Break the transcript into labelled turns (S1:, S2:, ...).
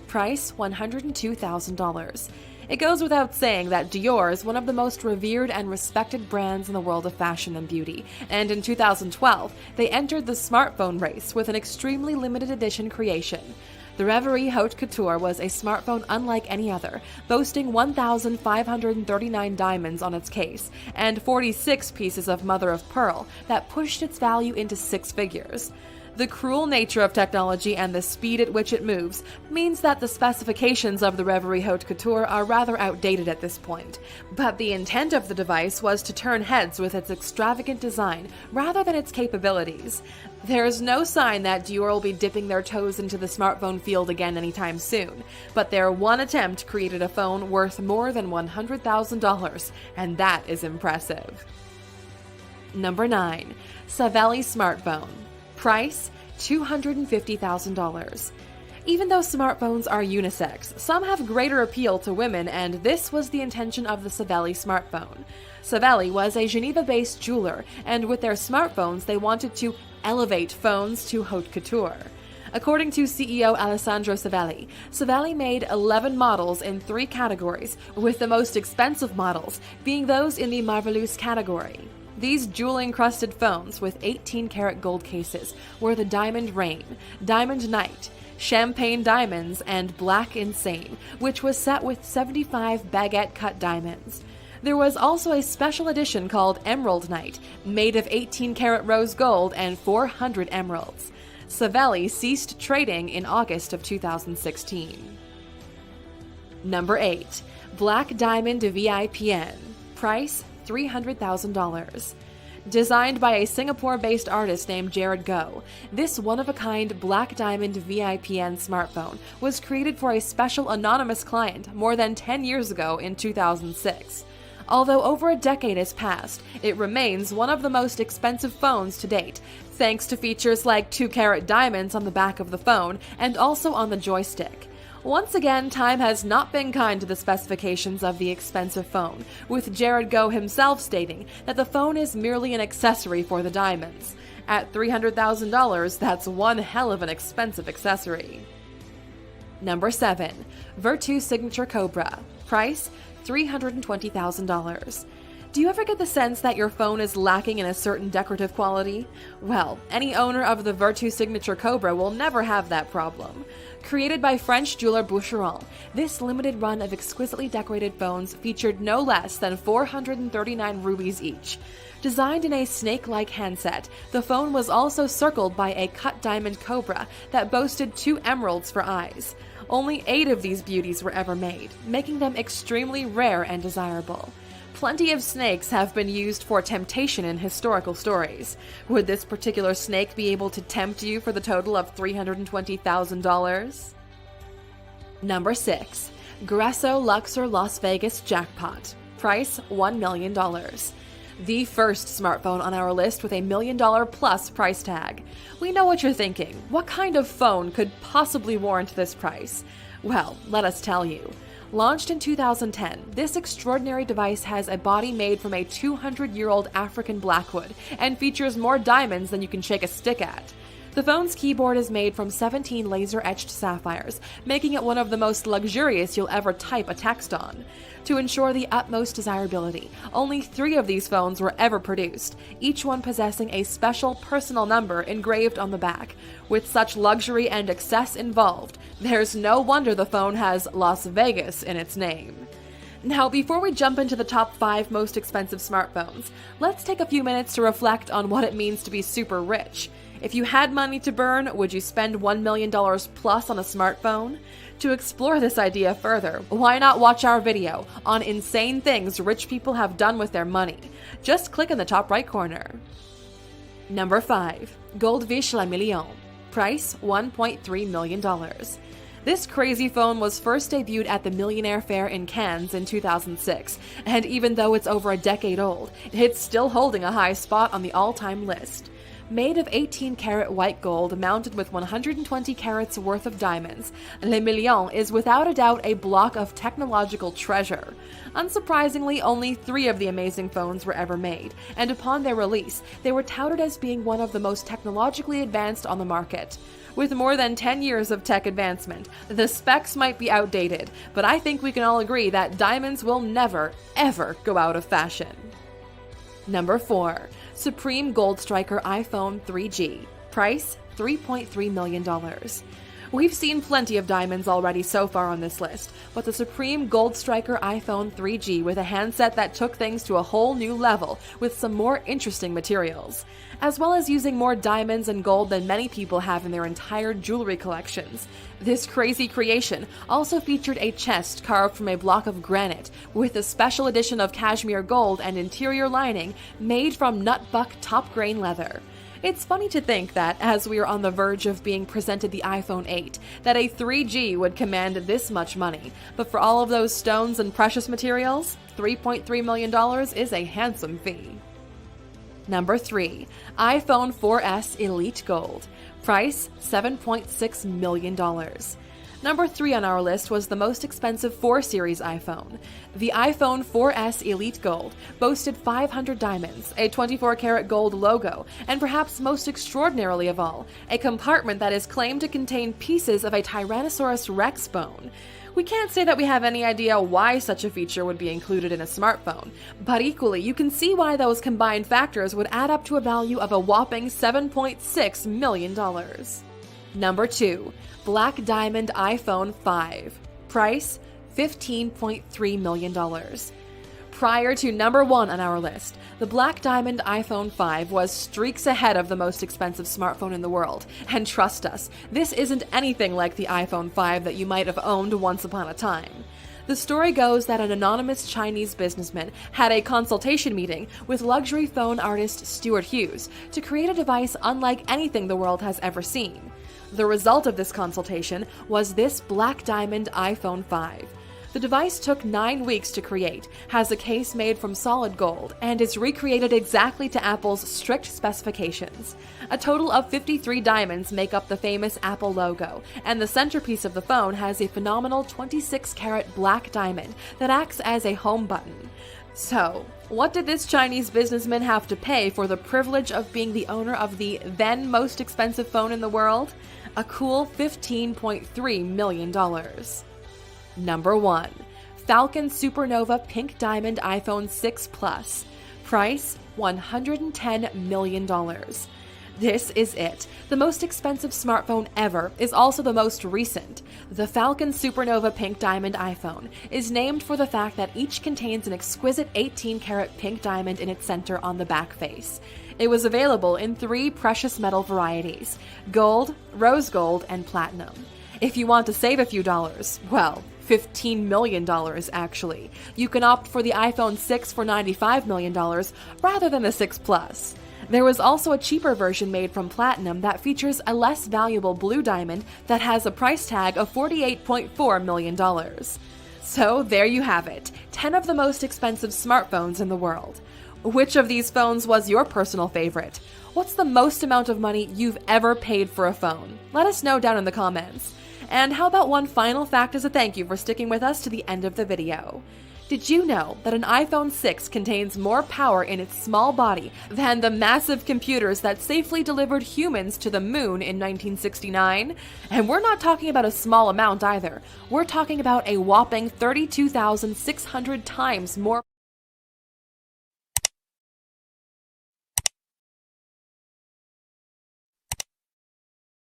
S1: Price $102,000. It goes without saying that Dior is one of the most revered and respected brands in the world of fashion and beauty, and in 2012, they entered the smartphone race with an extremely limited edition creation. The Reverie Haute Couture was a smartphone unlike any other, boasting 1,539 diamonds on its case and 46 pieces of mother of pearl that pushed its value into six figures. The cruel nature of technology and the speed at which it moves means that the specifications of the Reverie Haute Couture are rather outdated at this point, but the intent of the device was to turn heads with its extravagant design rather than its capabilities. There is no sign that Dior will be dipping their toes into the smartphone field again anytime soon, but their one attempt created a phone worth more than $100,000, and that is impressive. Number 9. Savelli Smartphone. Price $250,000. Even though smartphones are unisex, some have greater appeal to women, and this was the intention of the Savelli smartphone. Savelli was a Geneva-based jeweler, and with their smartphones they wanted to elevate phones to haute couture. According to CEO Alessandro Savelli, Savelli made 11 models in 3 categories, with the most expensive models being those in the Marvelous category. These jewel-encrusted phones with 18-karat gold cases were the Diamond Rain, Diamond Night, Champagne Diamonds, and Black Insane, which was set with 75 baguette-cut diamonds. There was also a special edition called Emerald Night, made of 18-karat rose gold and 400 emeralds. Savelli ceased trading in August of 2016. Number 8. Black Diamond VIPN. Price $300,000. Designed by a Singapore-based artist named Jared Goh, this one-of-a-kind Black Diamond VIPN smartphone was created for a special anonymous client more than 10 years ago in 2006. Although over a decade has passed, it remains one of the most expensive phones to date, thanks to features like 2-carat diamonds on the back of the phone and also on the joystick. Once again, time has not been kind to the specifications of the expensive phone, with Jared Goh himself stating that the phone is merely an accessory for the diamonds. At $300,000, that's one hell of an expensive accessory. Number 7. Vertu Signature Cobra. Price $320,000. Do you ever get the sense that your phone is lacking in a certain decorative quality? Well, any owner of the Vertu Signature Cobra will never have that problem. Created by French jeweler Boucheron, this limited run of exquisitely decorated phones featured no less than 439 rubies each. Designed in a snake-like handset, the phone was also circled by a cut diamond cobra that boasted 2 emeralds for eyes. Only 8 of these beauties were ever made, making them extremely rare and desirable. Plenty of snakes have been used for temptation in historical stories. Would this particular snake be able to tempt you for the total of $320,000? Number 6. Gresso Luxor Las Vegas Jackpot. Price $1 million. The first smartphone on our list with $1 million plus price tag. We know what you're thinking. What kind of phone could possibly warrant this price? Well, let us tell you. Launched in 2010, this extraordinary device has a body made from a 200-year-old African blackwood and features more diamonds than you can shake a stick at. The phone's keyboard is made from 17 laser-etched sapphires, making it one of the most luxurious you'll ever type a text on. To ensure the utmost desirability, only 3 of these phones were ever produced, each one possessing a special personal number engraved on the back. With such luxury and excess involved, there's no wonder the phone has Las Vegas in its name. Now, before we jump into the top 5 most expensive smartphones, let's take a few minutes to reflect on what it means to be super rich. If you had money to burn, would you spend $1 million plus on a smartphone? To explore this idea further, why not watch our video on insane things rich people have done with their money? Just click in the top right corner. Number 5. Goldfish La Million. Price $1.3 million. This crazy phone was first debuted at the Millionaire Fair in Cannes in 2006, and even though it's over a decade old, it's still holding a high spot on the all-time list. Made of 18-karat white gold mounted with 120 carats worth of diamonds, Le Million is without a doubt a block of technological treasure. Unsurprisingly, only 3 of the amazing phones were ever made, and upon their release, they were touted as being one of the most technologically advanced on the market. With more than 10 years of tech advancement, the specs might be outdated, but I think we can all agree that diamonds will never, ever go out of fashion. Number 4. Supreme Gold Striker iPhone 3G. Price, $3.3 million. We've seen plenty of diamonds already so far on this list, but the Supreme Gold Striker iPhone 3G with a handset that took things to a whole new level with some more interesting materials, as well as using more diamonds and gold than many people have in their entire jewelry collections. This crazy creation also featured a chest carved from a block of granite with a special edition of cashmere gold and interior lining made from nutbuck top grain leather. It's funny to think that, as we are on the verge of being presented the iPhone 8, that a 3G would command this much money, but for all of those stones and precious materials, $3.3 million is a handsome fee. Number 3. iPhone 4S Elite Gold. Price, $7.6 million. Number 3 on our list was the most expensive 4 Series iPhone. The iPhone 4S Elite Gold boasted 500 diamonds, a 24-karat gold logo, and perhaps most extraordinarily of all, a compartment that is claimed to contain pieces of a Tyrannosaurus Rex bone. We can't say that we have any idea why such a feature would be included in a smartphone, but equally you can see why those combined factors would add up to a value of a whopping $7.6 million. Number 2. Black Diamond iPhone 5. Price, $15.3 million. Prior to number 1 on our list, the Black Diamond iPhone 5 was streaks ahead of the most expensive smartphone in the world. And trust us, this isn't anything like the iPhone 5 that you might have owned once upon a time. The story goes that an anonymous Chinese businessman had a consultation meeting with luxury phone artist Stuart Hughes to create a device unlike anything the world has ever seen. The result of this consultation was this Black Diamond iPhone 5. The device took 9 weeks to create, has a case made from solid gold, and is recreated exactly to Apple's strict specifications. A total of 53 diamonds make up the famous Apple logo, and the centerpiece of the phone has a phenomenal 26-karat black diamond that acts as a home button. So, what did this Chinese businessman have to pay for the privilege of being the owner of the then most expensive phone in the world? A cool $15.3 million. Number 1. Falcon Supernova Pink Diamond iPhone 6 Plus. Price, $110 million. This is it. The most expensive smartphone ever is also the most recent. The Falcon Supernova Pink Diamond iPhone is named for the fact that each contains an exquisite 18-karat pink diamond in its center on the back face. It was available in 3 precious metal varieties: gold, rose gold, and platinum. If you want to save a few dollars, well, $15 million actually, you can opt for the iPhone 6 for $95 million rather than the 6 Plus. There was also a cheaper version made from platinum that features a less valuable blue diamond that has a price tag of $48.4 million. So there you have it, 10 of the most expensive smartphones in the world. Which of these phones was your personal favorite? What's the most amount of money you've ever paid for a phone? Let us know down in the comments. And how about one final fact as a thank you for sticking with us to the end of the video? Did you know that an iPhone 6 contains more power in its small body than the massive computers that safely delivered humans to the moon in 1969? And we're not talking about a small amount either. We're talking about a whopping 32,600 times more